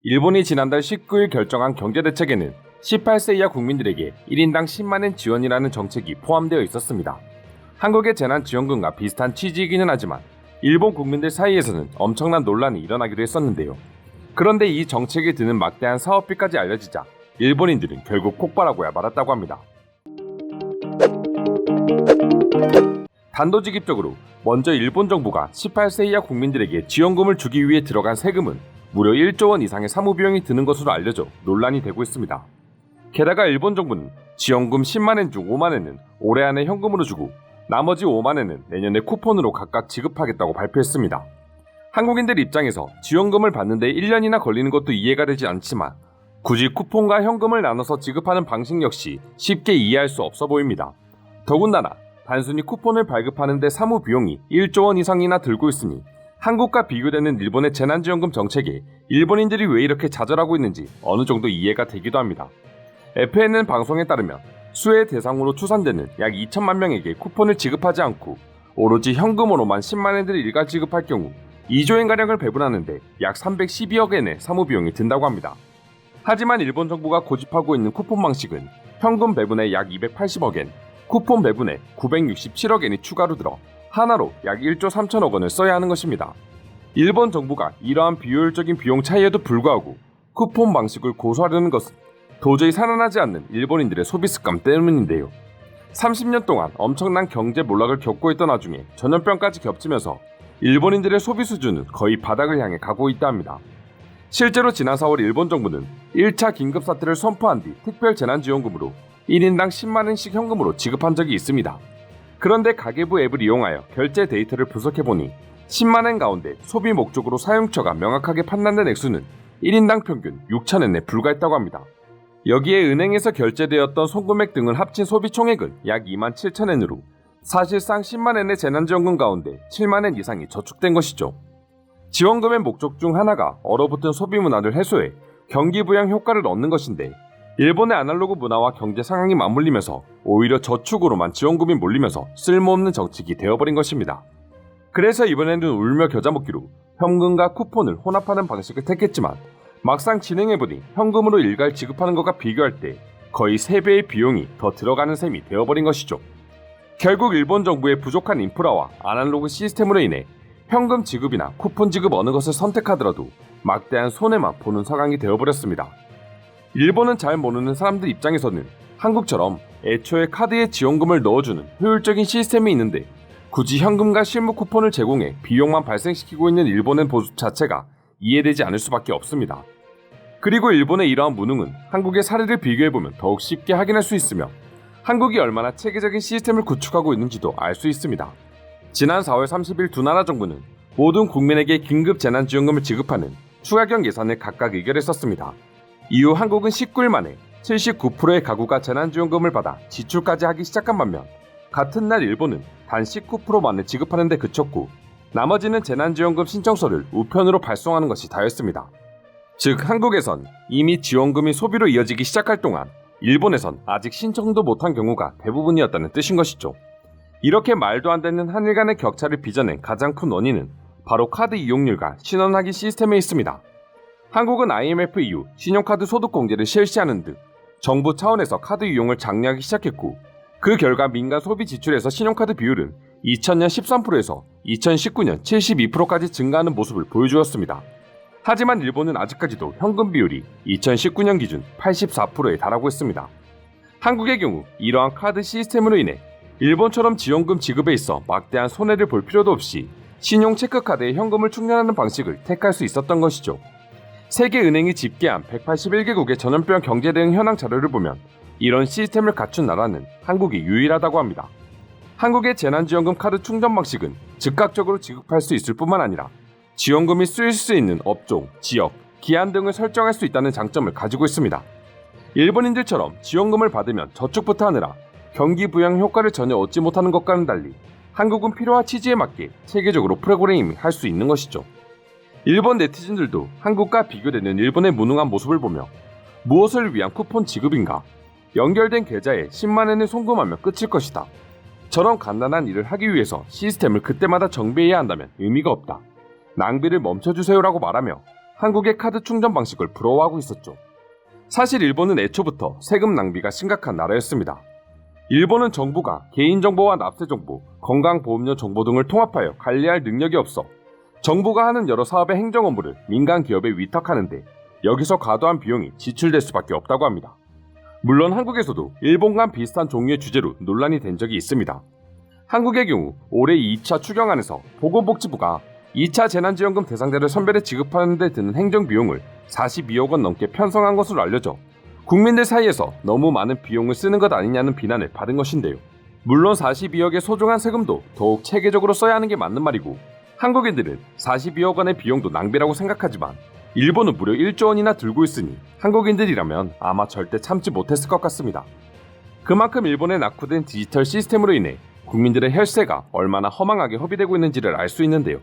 일본이 지난달 19일 결정한 경제대책에는 18세 이하 국민들에게 1인당 10만엔 지원이라는 정책이 포함되어 있었습니다. 한국의 재난지원금과 비슷한 취지이기는 하지만 일본 국민들 사이에서는 엄청난 논란이 일어나기도 했었는데요. 그런데 이 정책에 드는 막대한 사업비까지 알려지자 일본인들은 결국 폭발하고야 말았다고 합니다. 단도직입적으로 먼저 일본 정부가 18세 이하 국민들에게 지원금을 주기 위해 들어간 세금은 무려 1조 원 이상의 사무비용이 드는 것으로 알려져 논란이 되고 있습니다. 게다가 일본 정부는 지원금 10만엔 중 5만엔은 올해 안에 현금으로 주고 나머지 5만엔은 내년에 쿠폰으로 각각 지급하겠다고 발표했습니다. 한국인들 입장에서 지원금을 받는데 1년이나 걸리는 것도 이해가 되지 않지만 굳이 쿠폰과 현금을 나눠서 지급하는 방식 역시 쉽게 이해할 수 없어 보입니다. 더군다나 단순히 쿠폰을 발급하는데 사무 비용이 1조 원 이상이나 들고 있으니 한국과 비교되는 일본의 재난지원금 정책에 일본인들이 왜 이렇게 좌절하고 있는지 어느 정도 이해가 되기도 합니다. FNN 방송에 따르면 수해 대상으로 추산되는 약 2천만 명에게 쿠폰을 지급하지 않고 오로지 현금으로만 10만엔을 일괄 지급할 경우 2조엔가량을 배분하는데 약 312억엔의 사무비용이 든다고 합니다. 하지만 일본 정부가 고집하고 있는 쿠폰 방식은 현금 배분에 약 280억엔, 쿠폰 배분에 967억엔이 추가로 들어 하나로 약 1조 3천억 원을 써야 하는 것입니다. 일본 정부가 이러한 비효율적인 비용 차이에도 불구하고 쿠폰 방식을 고수하려는 것은 도저히 살아나지 않는 일본인들의 소비 습관 때문인데요. 30년 동안 엄청난 경제 몰락을 겪고 있던 와중에 전염병까지 겹치면서 일본인들의 소비 수준은 거의 바닥을 향해 가고 있다 합니다. 실제로 지난 4월 일본 정부는 1차 긴급사태를 선포한 뒤 특별 재난지원금으로 1인당 10만엔씩 현금으로 지급한 적이 있습니다. 그런데 가계부 앱을 이용하여 결제 데이터를 분석해보니 10만엔 가운데 소비 목적으로 사용처가 명확하게 판단된 액수는 1인당 평균 6천엔에 불과했다고 합니다. 여기에 은행에서 결제되었던 송금액 등을 합친 소비 총액은 약 2만 7천엔으로 사실상 10만엔의 재난지원금 가운데 7만엔 이상이 저축된 것이죠. 지원금의 목적 중 하나가 얼어붙은 소비 문화를 해소해 경기 부양 효과를 얻는 것인데 일본의 아날로그 문화와 경제 상황이 맞물리면서 오히려 저축으로만 지원금이 몰리면서 쓸모없는 정책이 되어버린 것입니다. 그래서 이번에는 울며 겨자 먹기로 현금과 쿠폰을 혼합하는 방식을 택했지만 막상 진행해보니 현금으로 일괄 지급하는 것과 비교할 때 거의 3배의 비용이 더 들어가는 셈이 되어버린 것이죠. 결국 일본 정부의 부족한 인프라와 아날로그 시스템으로 인해 현금 지급이나 쿠폰 지급 어느 것을 선택하더라도 막대한 손해만 보는 상황이 되어버렸습니다. 일본은 잘 모르는 사람들 입장에서는 한국처럼 애초에 카드에 지원금을 넣어주는 효율적인 시스템이 있는데 굳이 현금과 실무 쿠폰을 제공해 비용만 발생시키고 있는 일본의 모습 자체가 이해되지 않을 수밖에 없습니다. 그리고 일본의 이러한 무능은 한국의 사례를 비교해보면 더욱 쉽게 확인할 수 있으며 한국이 얼마나 체계적인 시스템을 구축하고 있는지도 알 수 있습니다. 지난 4월 30일 두 나라 정부는 모든 국민에게 긴급 재난지원금을 지급하는 추가경 예산을 각각 의결했었습니다. 이후 한국은 19일 만에 79%의 가구가 재난지원금을 받아 지출까지 하기 시작한 반면 같은 날 일본은 단 19%만을 지급하는 데 그쳤고 나머지는 재난지원금 신청서를 우편으로 발송하는 것이 다였습니다. 즉 한국에선 이미 지원금이 소비로 이어지기 시작할 동안 일본에선 아직 신청도 못한 경우가 대부분이었다는 뜻인 것이죠. 이렇게 말도 안 되는 한일 간의 격차를 빚어낸 가장 큰 원인은 바로 카드 이용률과 신원 확인 시스템에 있습니다. 한국은 IMF 이후 신용카드 소득 공제를 실시하는 등 정부 차원에서 카드 이용을 장려하기 시작했고 그 결과 민간 소비 지출에서 신용카드 비율은 2000년 13%에서 2019년 72%까지 증가하는 모습을 보여주었습니다. 하지만 일본은 아직까지도 현금 비율이 2019년 기준 84%에 달하고 있습니다. 한국의 경우 이러한 카드 시스템으로 인해 일본처럼 지원금 지급에 있어 막대한 손해를 볼 필요도 없이 신용 체크카드에 현금을 충전하는 방식을 택할 수 있었던 것이죠. 세계은행이 집계한 181개국의 전염병 경제 대응 현황 자료를 보면 이런 시스템을 갖춘 나라는 한국이 유일하다고 합니다. 한국의 재난지원금 카드 충전 방식은 즉각적으로 지급할 수 있을 뿐만 아니라 지원금이 쓰일 수 있는 업종, 지역, 기한 등을 설정할 수 있다는 장점을 가지고 있습니다. 일본인들처럼 지원금을 받으면 저축부터 하느라 경기 부양 효과를 전혀 얻지 못하는 것과는 달리 한국은 필요와 취지에 맞게 체계적으로 프로그래밍 할 수 있는 것이죠. 일본 네티즌들도 한국과 비교되는 일본의 무능한 모습을 보며 무엇을 위한 쿠폰 지급인가? 연결된 계좌에 10만엔을 송금하면 끝일 것이다. 저런 간단한 일을 하기 위해서 시스템을 그때마다 정비해야 한다면 의미가 없다. 낭비를 멈춰주세요라고 말하며 한국의 카드 충전 방식을 부러워하고 있었죠. 사실 일본은 애초부터 세금 낭비가 심각한 나라였습니다. 일본은 정부가 개인정보와 납세정보, 건강보험료 정보 등을 통합하여 관리할 능력이 없어 정부가 하는 여러 사업의 행정 업무를 민간 기업에 위탁하는데 여기서 과도한 비용이 지출될 수밖에 없다고 합니다. 물론 한국에서도 일본과 비슷한 종류의 주제로 논란이 된 적이 있습니다. 한국의 경우 올해 2차 추경안에서 보건복지부가 2차 재난지원금 대상자를 선별해 지급하는 데 드는 행정비용을 42억 원 넘게 편성한 것으로 알려져 국민들 사이에서 너무 많은 비용을 쓰는 것 아니냐는 비난을 받은 것인데요. 물론 42억의 소중한 세금도 더욱 체계적으로 써야 하는 게 맞는 말이고 한국인들은 42억 원의 비용도 낭비라고 생각하지만 일본은 무려 1조 원이나 들고 있으니 한국인들이라면 아마 절대 참지 못했을 것 같습니다. 그만큼 일본의 낙후된 디지털 시스템으로 인해 국민들의 혈세가 얼마나 허망하게 허비되고 있는지를 알 수 있는데요.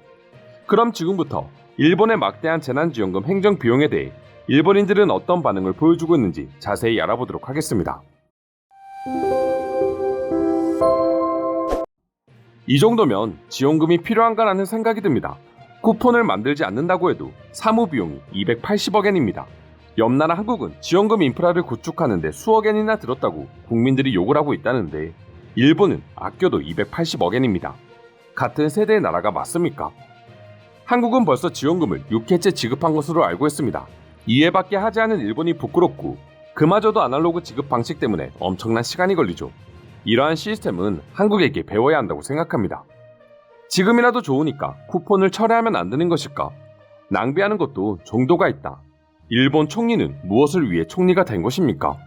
그럼 지금부터 일본의 막대한 재난지원금 행정 비용에 대해 일본인들은 어떤 반응을 보여주고 있는지 자세히 알아보도록 하겠습니다. 이 정도면 지원금이 필요한가라는 생각이 듭니다. 쿠폰을 만들지 않는다고 해도 사무비용이 280억엔입니다. 옆나라 한국은 지원금 인프라를 구축하는데 수억엔이나 들었다고 국민들이 욕을 하고 있다는데 일본은 아껴도 280억엔입니다. 같은 세대의 나라가 맞습니까? 한국은 벌써 지원금을 6회째 지급한 것으로 알고 있습니다. 이해밖에 하지 않은 일본이 부끄럽고 그마저도 아날로그 지급 방식 때문에 엄청난 시간이 걸리죠. 이러한 시스템은 한국에게 배워야 한다고 생각합니다. 지금이라도 좋으니까 쿠폰을 철회하면 안 되는 것일까? 낭비하는 것도 정도가 있다. 일본 총리는 무엇을 위해 총리가 된 것입니까?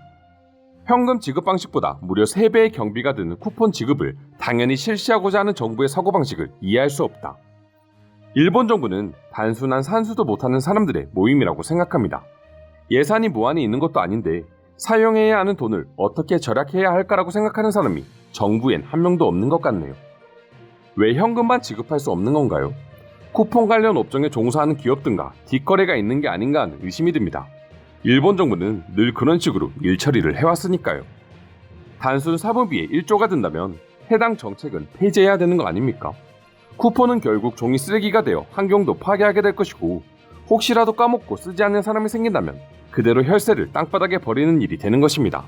현금 지급 방식보다 무려 3배의 경비가 드는 쿠폰 지급을 당연히 실시하고자 하는 정부의 사고방식을 이해할 수 없다. 일본 정부는 단순한 산수도 못하는 사람들의 모임이라고 생각합니다. 예산이 무한히 있는 것도 아닌데 사용해야 하는 돈을 어떻게 절약해야 할까라고 생각하는 사람이 정부엔 한 명도 없는 것 같네요. 왜 현금만 지급할 수 없는 건가요? 쿠폰 관련 업종에 종사하는 기업 등과 뒷거래가 있는 게 아닌가 하는 의심이 듭니다. 일본 정부는 늘 그런 식으로 일처리를 해왔으니까요. 단순 사무비에 1조가 든다면 해당 정책은 폐지해야 되는 거 아닙니까? 쿠폰은 결국 종이 쓰레기가 되어 환경도 파괴하게 될 것이고 혹시라도 까먹고 쓰지 않는 사람이 생긴다면 그대로 혈세를 땅바닥에 버리는 일이 되는 것입니다.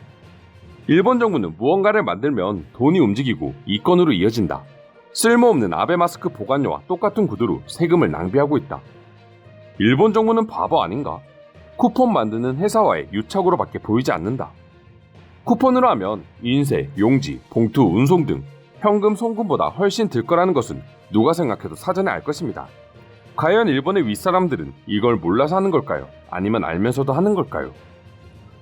일본 정부는 무언가를 만들면 돈이 움직이고 이권으로 이어진다. 쓸모없는 아베 마스크 보관료와 똑같은 구도로 세금을 낭비하고 있다. 일본 정부는 바보 아닌가? 쿠폰 만드는 회사와의 유착으로밖에 보이지 않는다. 쿠폰으로 하면 인쇄, 용지, 봉투, 운송 등 현금 송금보다 훨씬 들 거라는 것은 누가 생각해도 사전에 알 것입니다. 과연 일본의 윗사람들은 이걸 몰라서 하는 걸까요? 아니면 알면서도 하는 걸까요?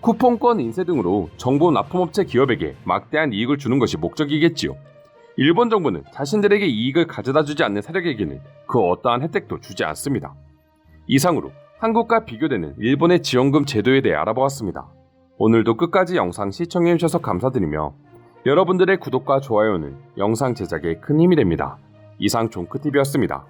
쿠폰권 인쇄 등으로 정보 납품업체 기업에게 막대한 이익을 주는 것이 목적이겠지요. 일본 정부는 자신들에게 이익을 가져다 주지 않는 세력에게는 그 어떠한 혜택도 주지 않습니다. 이상으로 한국과 비교되는 일본의 지원금 제도에 대해 알아보았습니다. 오늘도 끝까지 영상 시청해주셔서 감사드리며 여러분들의 구독과 좋아요는 영상 제작에 큰 힘이 됩니다. 이상 종크TV였습니다.